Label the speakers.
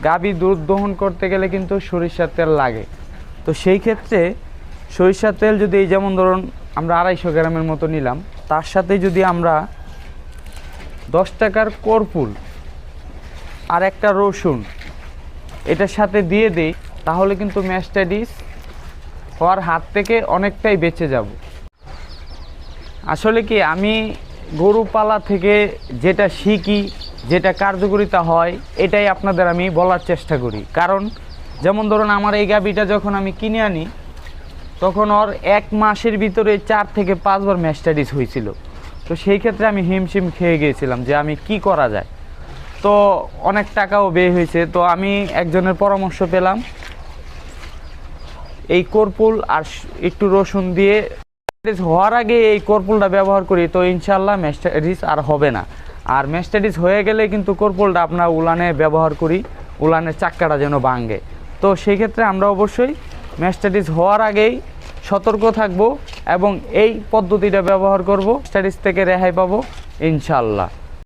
Speaker 1: গাভী দুধ দহন করতে গেলে কিন্তু সরিষার তেল লাগে। তো সেই ক্ষেত্রে সরিষার তেল যদি এই যেমন ধরুন আমরা 250 গ্রামের মতো নিলাম, তার সাথে যদি আমরা 10 টাকার কর্পূর আর একটা রসুন এটার সাথে দিয়ে দিই, তাহলে কিন্তু ম্যাস্টাইটিস হওয়ার হাত থেকে অনেকটাই বেঁচে যাব। আসলে কি আমি গরু পালা থেকে যেটা শিখি, যেটা কার্যকারিতা হয়, এটাই আপনাদের আমি বলার চেষ্টা করি। কারণ যেমন ধরুন আমার এই গাভীটা যখন আমি কিনে আনি, তখন ওর 1 মাসের ভিতরে 4 থেকে 5 বার ম্যাস্টাইটিস হয়েছিল। তো সেই ক্ষেত্রে আমি হিমশিম খেয়ে গিয়েছিলাম যে আমি কি করা যায়। তো অনেক টাকাও ব্যয় হয়েছে। তো আমি একজনের পরামর্শ পেলাম, এই কর্পূর আর একটু রসুন দিয়ে হওয়ার আগে এই কর্পূরটা ব্যবহার করি, তো ইনশাল্লাহ ম্যাস্টাইটিস আর হবে না। আর ম্যাস্টাইটিস হয়ে গেলে কিন্তু কর্পূরটা আপনার উলানে ব্যবহার করি, উলানের চাক্কাটা যেন ভাঙে। তো সেই ক্ষেত্রে আমরা অবশ্যই ম্যাস্টাইটিস হওয়ার আগেই সতর্ক থাকব এবং এই পদ্ধতিটা ব্যবহার করব, ম্যাস্টাইটিস থেকে রেহাই পাবো ইনশাল্লাহ।